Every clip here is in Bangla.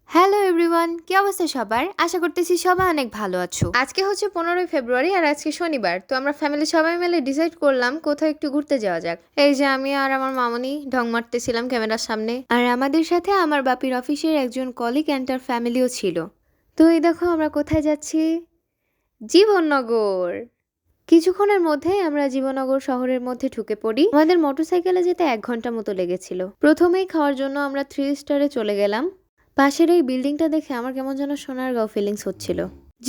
হ্যালো এভরিওয়ান, কি অবস্থা সবার? আশা করতেছি সবাই অনেক ভালো আছো। আজকে হচ্ছে 15ই ফেব্রুয়ারি আর আজকে শনিবার। তো আমরা ফ্যামিলি সবাই মিলে ডিসাইড করলাম কোথাও একটু ঘুরতে যাওয়া যাক। এই যে আমি আর আমার মামনি ঢং মারতেছিলাম ক্যামেরার সামনে। আর আমাদের সাথে আমার বাপির অফিসের একজন কলিগ অ্যান্ড তার ফ্যামিলিও ছিল। তো এই দেখো আমরা কোথায় যাচ্ছি, জীবননগর। কিছুক্ষণের মধ্যেই আমরা জীবননগর শহরের মধ্যে ঢুকে পড়ি। আমাদের মোটরসাইকেলে যেতে 1 ঘন্টা মতো লেগেছিল। প্রথমেই খাওয়ার জন্য আমরা 3 স্টারে চলে গেলাম। পাশের এই বিল্ডিংটা দেখে আমার কেমন যেন সোনারগাঁও ফিলিংস হচ্ছিল।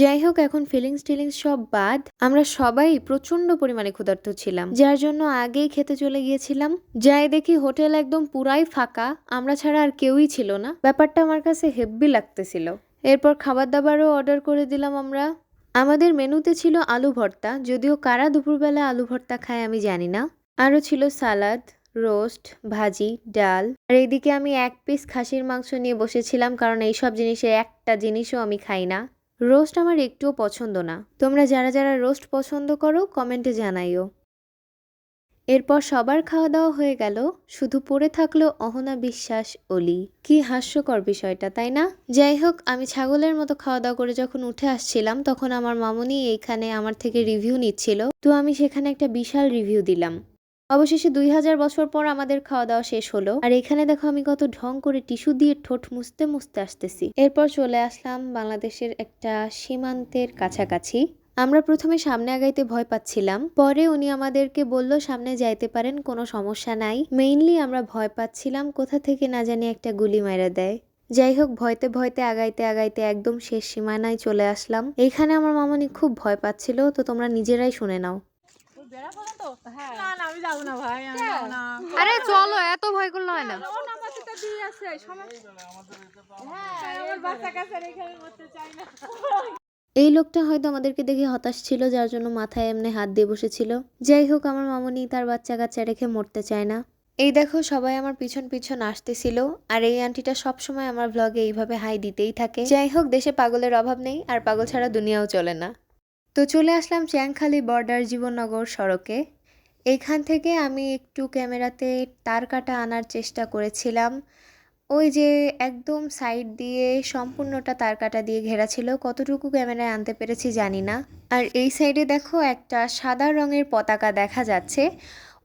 যাই হোক, এখন ফিলিংস সব বাদ, আমরা সবাই প্রচন্ড পরিমাণে ক্ষুধার্ত ছিলাম, যার জন্য আগেই খেতে চলে গিয়েছিলাম। যাই দেখি হোটেল একদম পুরাই ফাঁকা, আমরা ছাড়া আর কেউই ছিল না। ব্যাপারটা আমার কাছে হেব্বি লাগতেছিল। এরপর খাবার দাবারও অর্ডার করে দিলাম আমরা। আমাদের মেনুতে ছিল আলু ভর্তা, যদিও কারা দুপুরবেলা আলু ভর্তা খায় আমি জানি না। আরও ছিল সালাদ, রোস্ট, ভাজি, ডাল। আর এইদিকে আমি 1 পিস খাসির মাংস নিয়ে বসেছিলাম, কারণ এইসব জিনিসের একটা জিনিসও আমি খাই না। রোস্ট আমার একটুও পছন্দ না। তোমরা যারা যারা রোস্ট পছন্দ করো কমেন্টে জানাইও। এরপর সবার খাওয়া দাওয়া হয়ে গেল, শুধু পড়ে থাকলো অহনা বিশ্বাস অলি। কি হাস্যকর বিষয়টা, তাই না? যাই হোক, আমি ছাগলের মতো খাওয়া দাওয়া করে যখন উঠে আসছিলাম তখন আমার মামুনি এইখানে আমার থেকে রিভিউ নিচ্ছিল। তো আমি সেখানে একটা বিশাল রিভিউ দিলাম। অবশেষে 2000 বছর পর আমাদের খাওয়া দাওয়া শেষ হলো। আর এখানে দেখো আমি কত ঢং করে টিস্যু দিয়ে ঠোঁট মুছতে মুছতে আসতেছি। এরপর চলে আসলাম বাংলাদেশের একটা সীমান্তের কাছাকাছি। আমরা প্রথমে সামনে আগাইতে ভয় পাচ্ছিলাম, পরে উনি আমাদেরকে বলল সামনে যাইতে পারেন, কোনো সমস্যা নাই। মেইনলি আমরা ভয় পাচ্ছিলাম কোথা থেকে না জানি একটা গুলি মাইরা দেয়। যাই হোক, ভয়তে ভয়তে আগাইতে আগাইতে একদম শেষ সীমানায় চলে আসলাম। এইখানে আমার মামনি খুব ভয় পাচ্ছিল, তো তোমরা নিজেরাই শুনে নাও। আরে চলো, এত ভয় করলে হয় না। এই লোকটা হয়তো আমাদেরকে দেখে হতাশ ছিল, যার জন্য মাথায় এমনি হাত দিয়ে বসেছিল। যাই হোক, আমার মামনি তার বাচ্চা কাচ্চা রেখে মরতে চায় না। এই দেখো সবাই আমার পিছন পিছন আসতেছিল, আর এই আন্টিটা সবসময় আমার ব্লগে এইভাবে হাই দিতেই থাকে। যাই হোক, দেশে পাগলের অভাব নেই, আর পাগল ছাড়া দুনিয়াও চলে না। তো চলে আসলাম চ্যাংখালী বর্ডার জীবননগর সড়কে। এইখান থেকে আমি একটু ক্যামেরাতে তার কাটা আনার চেষ্টা করেছিলাম। ওই যে একদম সাইড দিয়ে সম্পূর্ণটা তার কাটা দিয়ে ঘেরা ছিল, কতটুকু ক্যামেরায় আনতে পেরেছি জানি না। আর এই সাইডে দেখো একটা সাদা রঙের পতাকা দেখা যাচ্ছে,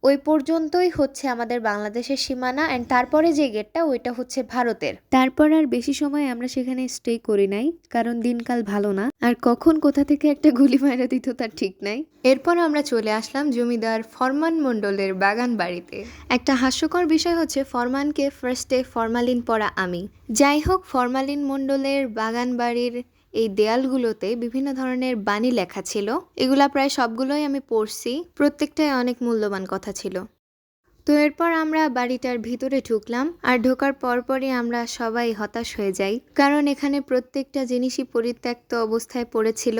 ওই পর্যন্তই হচ্ছে আমাদের বাংলাদেশের সীমানা। অ্যান্ড তারপরে যে গেটটা, ওইটা হচ্ছে ভারতের। তারপর আর বেশি সময় আমরা সেখানে স্টে করি নাই, কারণ দিনকাল ভালো না, আর কখন কোথা থেকে একটা গুলি মারা দিত তার ঠিক নাই। এরপর আমরা চলে আসলাম জমিদার ফরমান মণ্ডলের বাগান বাড়িতে। একটা হাস্যকর বিষয় হচ্ছে ফরমানকে ফার্স্টে ফরমালিন পড়া আমি। যাই হোক, ফরমালিন মণ্ডলের বাগান বাড়ির এই দেয়ালগুলোতে বিভিন্ন ধরনের বাণী লেখা ছিল। এগুলা প্রায় সবগুলোই আমি পড়ছি, প্রত্যেকটাই অনেক মূল্যবান কথা ছিল। তো এরপর আমরা বাড়িটার ভিতরে ঢুকলাম, আর ঢোকার পরপরই আমরা সবাই হতাশ হয়ে যাই, কারণ এখানে প্রত্যেকটা জিনিসই পরিত্যক্ত অবস্থায় পড়েছিল।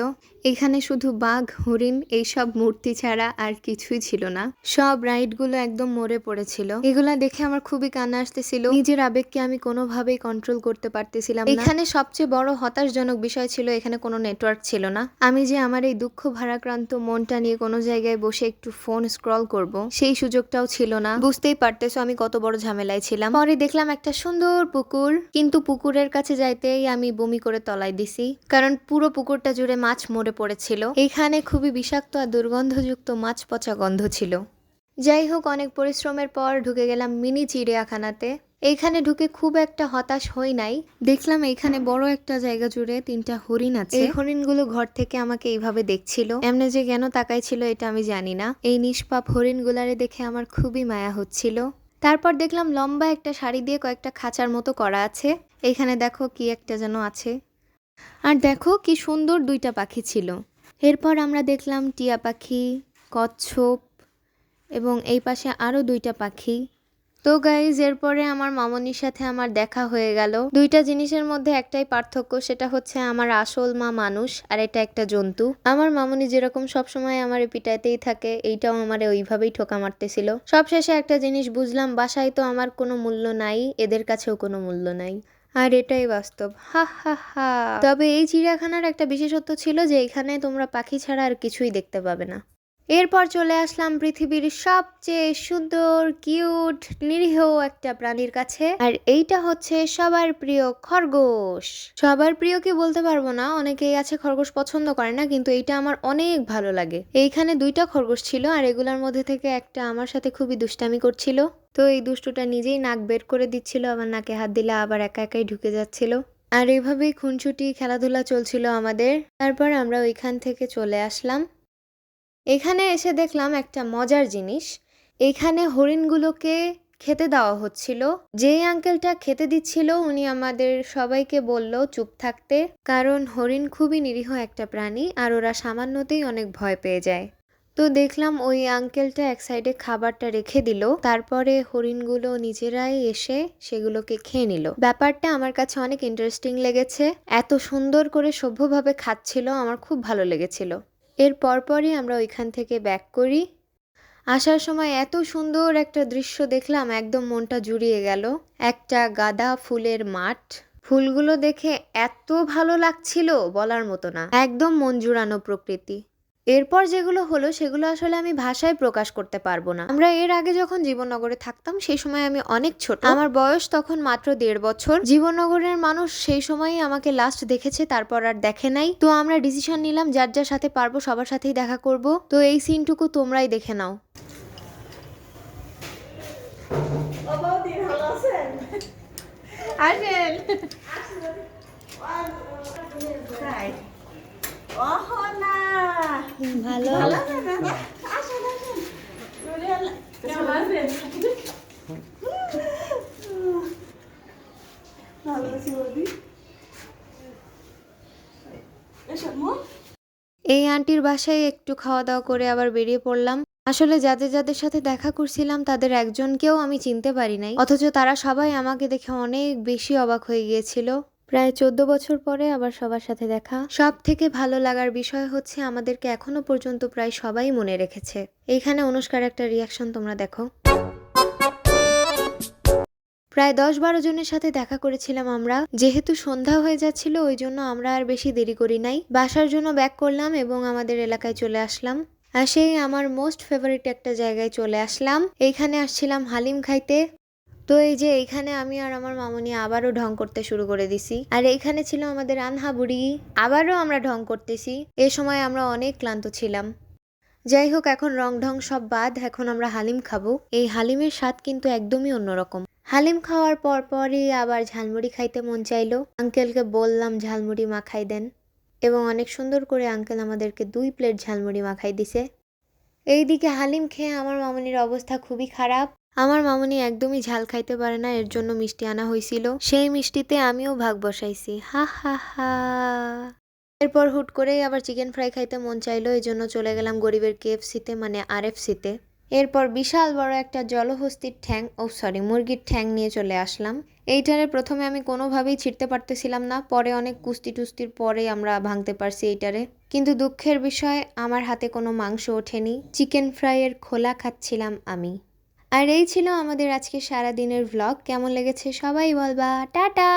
এখানে শুধু বাঘ, হরিণ এইসব মূর্তি ছাড়া আর কিছুই ছিল না। সব রাইডগুলো একদম মরে পড়েছিল। এগুলা দেখে আমার খুবই কান্না আসতেছিল। নিজের আবেগকে আমি কোনোভাবেই কন্ট্রোল করতে পারতেছিলাম না। এখানে সবচেয়ে বড় হতাশজনক বিষয় ছিল এখানে কোনো নেটওয়ার্ক ছিল না। আমি যে আমার এই দুঃখ ভারাক্রান্ত মনটা নিয়ে কোনো জায়গায় বসে একটু ফোন স্ক্রল করব, সেই সুযোগটাও ছিল না। বুঝতেই পারতেছো আমি কত বড় ঝামেলায় ছিলাম। পরে দেখলাম একটা সুন্দর পুকুর, কিন্তু পুকুরের কাছে যাইতেই আমি বমি করে তলায় দিছি, কারণ পুরো পুকুরটা জুড়ে মাছ মরে পড়েছিল। এইখানে খুবই বিষাক্ত আর দুর্গন্ধযুক্ত মাছ পচা গন্ধ ছিল। যাই হোক, অনেক পরিশ্রমের পর ঢুকে গেলাম মিনি চিড়িয়াখানাতে। এইখানে ঢুকে খুব একটা হতাশ হই নাই। দেখলাম এইখানে বড় একটা জায়গা জুড়ে 3টা হরিণ আছে। এই হরিণগুলো ঘর থেকে আমাকে এইভাবে দেখছিল, এমনি যে কেন তাকাইছিল এটা আমি জানি না। এই নিষ্পাপ হরিণগুলারে দেখে আমার খুবই মায়া হচ্ছিল। তারপর দেখলাম লম্বা একটা শাড়ি দিয়ে কয়েকটা খাঁচার মতো করা আছে। এইখানে দেখো কি একটা যেন আছে, আর দেখো কি সুন্দর 2টা পাখি ছিল। এরপর আমরা দেখলাম টিয়া পাখি, কচ্ছপ, এবং এই পাশে আরো 2টা পাখি। তো গাইজ, এরপরে আমার মামনির সাথে আমার দেখা হয়ে গেল। 2টা জিনিসের মধ্যে একটাই পার্থক্য, সেটা হচ্ছে আমার আসল মা মানুষ আর এটা একটা জন্তু। আমার মামনি যেরকম সবসময় আমার পিটাইতেই থাকে, এইটাও আমারে ওইভাবেই ঠোকা মারতেছিল। সবশেষে একটা জিনিস বুঝলাম, বাসায় তো আমার কোনো মূল্য নাই, এদের কাছেও কোনো মূল্য নাই, আর এটাই বাস্তব। হা হা হা। তবে এই চিড়িয়াখানার একটা বিশেষত্ব ছিল যে এখানে তোমরা পাখি ছাড়া আর কিছুই দেখতে পাবে না। এরপর চলে আসলাম পৃথিবীর সবচেয়ে সুন্দর কিউট নিরীহ একটা প্রাণীর কাছে, আর এইটা হচ্ছে সবার প্রিয় খরগোশ। সবার প্রিয় কি বলতে পারবো না, অনেকেই আছে খরগোশ পছন্দ করে না, কিন্তু এইটা আমার অনেক ভালো লাগে। এইখানে দুইটা খরগোশ ছিল, আর এগুলোর মধ্যে থেকে একটা আমার সাথে খুবই দুষ্টামি করছিল। তো এই দুষ্টুটা নিজেই নাক বের করে দিচ্ছিল, আমার নাকে হাত দিলে আবার একা একাই ঢুকে যাচ্ছিল। আর এইভাবেই খুনসুটি খেলাধুলা চলছিল আমাদের। তারপর আমরা ওইখান থেকে চলে আসলাম। এখানে এসে দেখলাম একটা মজার জিনিস। এখানে হরিণগুলোকে খেতে দেওয়া হচ্ছিল। যেই আঙ্কেলটা খেতে দিচ্ছিল উনি আমাদের সবাইকে বলল চুপ থাকতে, কারণ হরিণ খুবই নিরীহ একটা প্রাণী, আর ওরা সামান্যতেই অনেক ভয় পেয়ে যায়। তো দেখলাম ওই আঙ্কেলটা এক সাইডে খাবারটা রেখে দিল, তারপরে হরিণগুলো নিজেরাই এসে সেগুলোকে খেয়ে নিল। ব্যাপারটা আমার কাছে অনেক ইন্টারেস্টিং লেগেছে। এত সুন্দর করে সভ্যভাবে খাচ্ছিল, আমার খুব ভালো লেগেছিল। এর পরপরই আমরা ওইখান থেকে ব্যাক করি। আসার সময় এত সুন্দর একটা দৃশ্য দেখলাম, একদম মনটা জুড়িয়ে গেল। একটা গাঁদা ফুলের মাঠ, ফুলগুলো দেখে এত ভালো লাগছিল বলার মতো না, একদম মন জুড়ানো প্রকৃতি। এরপর যেগুলো হলো সেগুলো আসলে আমি ভাষায় প্রকাশ করতে পারবো না। আমরা এর আগে যখন জীবননগরে থাকতাম সেই সময় আমি অনেক ছোট, আমার বয়স তখন মাত্র 1.5 বছর। জীবননগরের মানুষ সেই সময়ই আমাকে লাস্ট দেখেছে, তারপর আর দেখে নাই। তো আমরা ডিসিশন নিলাম যার যার সাথে পারবো সবার সাথেই দেখা করব। তো এই সিনটুকু তোমরাই দেখে নাও। আসেন। ওহো না ভালো ভালো আছেন না? আসেন আসেন। নুরিয়াল, কেমন আছেন? ভালো আছি বৌদি। এসো মো। এই আন্টির বাসায় একটু খাওয়া দাওয়া করে আবার বেরিয়ে পড়লাম। আসলে যাদের যাদের সাথে দেখা করছিলাম তাদের একজনকেও আমি চিনতে পারি নাই, অথচ তারা সবাই আমাকে দেখে অনেক বেশি অবাক হয়ে গিয়েছিল। প্রায় 14 বছর পরে আবার সবার সাথে দেখা। সব থেকে ভালো লাগার বিষয় হচ্ছে আমাদেরকে এখনো পর্যন্ত প্রায় সবাই মনে রেখেছে। এইখানে অনুষ্কার একটা রিয়াকশন তোমরা দেখো। প্রায় 10-12 জনের সাথে দেখা করেছিলাম আমরা। যেহেতু সন্ধ্যা হয়ে যাচ্ছিল ওই জন্য আমরা আর বেশি দেরি করি নাই, বাসার জন্য ব্যাক করলাম এবং আমাদের এলাকায় চলে আসলাম। আর সেই আমার মোস্ট ফেভারিট একটা জায়গায় চলে আসলাম। এইখানে আসছিলাম হালিম খাইতে। তো এই যে এইখানে আমি আর আমার মামুনি আবারও ঢং করতে শুরু করে দিছি, আর এইখানে ছিল আমাদের আনহা বুড়ি, আবারও আমরা ঢং করতেছি। এ সময় আমরা অনেক ক্লান্ত ছিলাম। যাই হোক, এখন রং ঢং সব বাদ, এখন আমরা হালিম খাবো। এই হালিমের স্বাদ কিন্তু একদমই অন্যরকম। হালিম খাওয়ার পরই আবার ঝালমুড়ি খাইতে মন চাইলো। আঙ্কেলকে বললাম ঝালমুড়ি মাখাই দেন, এবং অনেক সুন্দর করে আঙ্কেল আমাদেরকে 2 প্লেট ঝালমুড়ি মাখাই দিছে। এইদিকে হালিম খেয়ে আমার মামুনির অবস্থা খুবই খারাপ। আমার মামুনি একদমই ঝাল খাইতে পারে না, এর জন্য মিষ্টি আনা হয়েছিল। সেই মিষ্টিতে আমিও ভাগ বসাইছি, হা হা হা। এরপর হুট করেই আবার চিকেন ফ্রাই খাইতে মন চাইলো, এই জন্য চলে গেলাম গরিবের KFC-তে, মানে RFC-তে। এরপর বিশাল বড় একটা জলহস্তির ঠ্যাং, মুরগির ঠ্যাং নিয়ে চলে আসলাম। এইটারে প্রথমে আমি কোনোভাবেই ছিঁড়তে পারতেছিলাম না, পরে অনেক কুস্তি টুস্তির পরে আমরা ভাঙতে পারছি এইটারে। কিন্তু দুঃখের বিষয় আমার হাতে কোনো মাংস ওঠেনি, চিকেন ফ্রাইয়ের খোলা খাচ্ছিলাম আমি। আর এই ছিল আমাদের আজকে সারা দিনের ভ্লগ। কেমন লেগেছে সবাই বলবা। টাটা।